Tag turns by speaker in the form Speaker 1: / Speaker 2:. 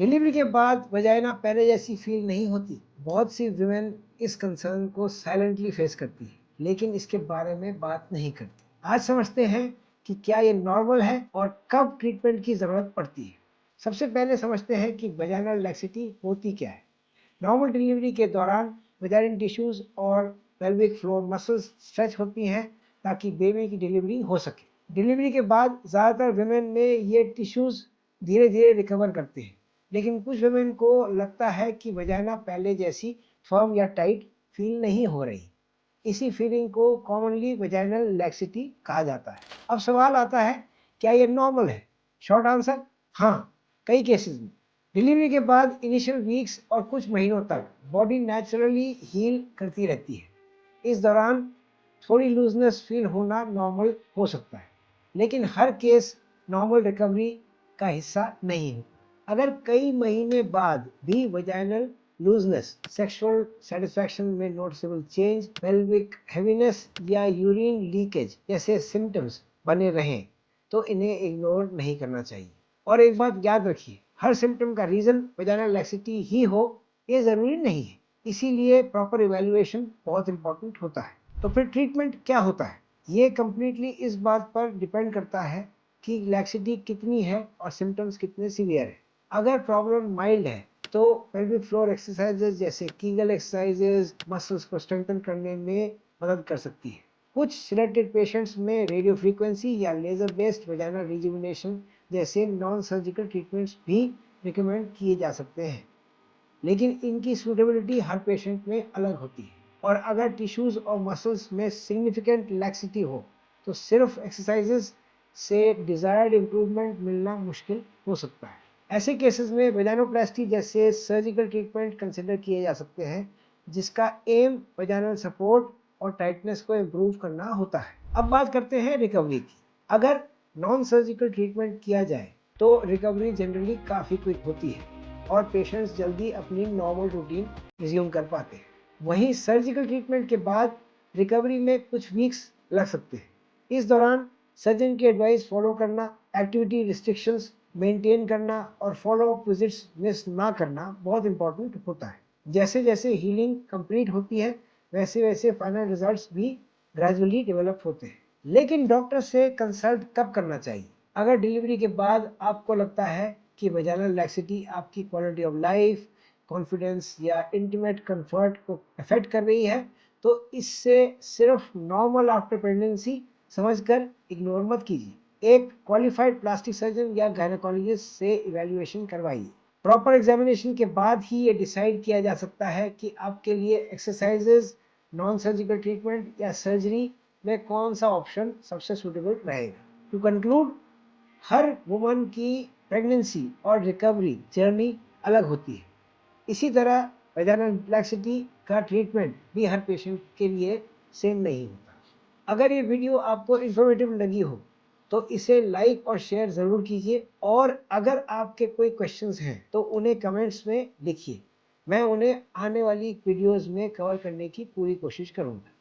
Speaker 1: Delivery के बाद vagina पहले जैसी फील नहीं होती। बहुत सी वुमेन इस कंसर्न को साइलेंटली फेस करती है, लेकिन इसके बारे में बात नहीं करती। आज समझते हैं कि क्या ये नॉर्मल है और कब ट्रीटमेंट की जरूरत पड़ती है। सबसे पहले समझते हैं कि वजाइनल लैक्सिटी होती क्या है। नॉर्मल डिलीवरी के दौरान वजाइनल टिश्यूज और पेल्विक फ्लोर मसल्स स्ट्रेच होती हैं ताकि बेबी की डिलीवरी हो सके। डिलीवरी के बाद ज़्यादातर वुमेन में ये टिश्यूज धीरे धीरे रिकवर करते हैं, लेकिन कुछ वुमेन को लगता है कि वजाइना पहले जैसी फर्म या टाइट फील नहीं हो रही। इसी फीलिंग को कॉमनली वजाइनल लैक्सिटी कहा जाता है। अब सवाल आता है, क्या ये नॉर्मल है? शॉर्ट आंसर, हाँ, कई केसेस में। डिलीवरी के बाद इनिशियल वीक्स और कुछ महीनों तक बॉडी नेचुरली हील करती रहती है। इस दौरान थोड़ी लूजनेस फील होना नॉर्मल हो सकता है, लेकिन हर केस नॉर्मल रिकवरी का हिस्सा नहीं है। अगर कई महीने बाद भी वजाइनल लूजनेस, सेक्सुअल सेटिस्फैक्शन में नोटिसेबल चेंज, पेल्विक हेवीनेस या यूरिन लीकेज जैसे सिम्टम्स बने रहें, तो इन्हें इग्नोर नहीं करना चाहिए। और एक बात याद रखिए, हर सिम्टम का रीजन वजाइनल लैक्सिटी ही हो ये जरूरी नहीं है। इसीलिए प्रॉपर इवैल्यूएशन बहुत इंपॉर्टेंट होता है। तो फिर ट्रीटमेंट क्या होता है? ये कंप्लीटली इस बात पर डिपेंड करता है कि लैक्सिटी कितनी है और सिम्टम्स कितने सीवियर है। अगर प्रॉब्लम माइल्ड है तो पेल्विक फ्लोर एक्सरसाइजेज जैसे कीगल एक्सरसाइजेज मसल्स को स्ट्रेंथन करने में मदद कर सकती है। कुछ सिलेक्टेड पेशेंट्स में रेडियो फ्रीक्वेंसी या लेजर बेस्ड वजाइनल रिजुविनेशन जैसे नॉन सर्जिकल ट्रीटमेंट्स भी रिकमेंड किए जा सकते हैं, लेकिन इनकी सूटेबिलिटी हर पेशेंट में अलग होती है। और अगर टिश्यूज और मसल्स में सिग्निफिकेंट लैक्सिटी हो तो सिर्फ एक्सरसाइजेज से डिजायर्ड इम्प्रूवमेंट मिलना मुश्किल हो सकता है। ऐसे केसेस में वेजाइनोप्लास्टी जैसे सर्जिकल ट्रीटमेंट कंसिडर किए जा सकते हैं, जिसका एम वजाइनल सपोर्ट और टाइटनेस को इम्प्रूव करना होता है। अब बात करते हैं रिकवरी की। अगर नॉन सर्जिकल ट्रीटमेंट किया जाए तो रिकवरी जनरली काफ़ी क्विक होती है और पेशेंट्स जल्दी अपनी नॉर्मल रूटीन रिज्यूम कर पाते हैं। वहीं सर्जिकल ट्रीटमेंट के बाद रिकवरी में कुछ वीक्स लग सकते हैं। इस दौरान सर्जन की एडवाइस फॉलो करना, एक्टिविटी रिस्ट्रिक्शंस मेंटेन करना और फॉलो अप विजिट्स मिस ना करना बहुत इंपॉर्टेंट होता है। जैसे जैसे हीलिंग कंप्लीट होती है वैसे वैसे फाइनल रिजल्ट्स भी ग्रेजुअली डेवलप होते हैं। लेकिन डॉक्टर से कंसल्ट कब करना चाहिए? अगर डिलीवरी के बाद आपको लगता है कि वजाइनल लैक्सिटी आपकी क्वालिटी ऑफ लाइफ, कॉन्फिडेंस या इंटीमेट कंफर्ट को अफेक्ट कर रही है, तो इससे सिर्फ नॉर्मल आफ्टर प्रेगनेंसी समझकर इग्नोर मत कीजिए। एक क्वालिफाइड प्लास्टिक सर्जन या गायनेकोलॉजिस्ट से इवैल्यूएशन करवाइए। प्रॉपर एग्जामिनेशन के बाद ही ये डिसाइड किया जा सकता है कि आपके लिए एक्सरसाइजेज, नॉन सर्जिकल ट्रीटमेंट या सर्जरी में कौन सा ऑप्शन सबसे सूटेबल रहेगा। टू कंक्लूड, हर वुमन की प्रेगनेंसी और रिकवरी जर्नी अलग होती है। इसी तरह वजाइनल लैक्सिटी का ट्रीटमेंट भी हर पेशेंट के लिए सेम नहीं होता। अगर ये वीडियो आपको इन्फॉर्मेटिव लगी हो तो इसे लाइक और शेयर ज़रूर कीजिए, और अगर आपके कोई क्वेश्चंस हैं तो उन्हें कमेंट्स में लिखिए। मैं उन्हें आने वाली वीडियोस में कवर करने की पूरी कोशिश करूँगा।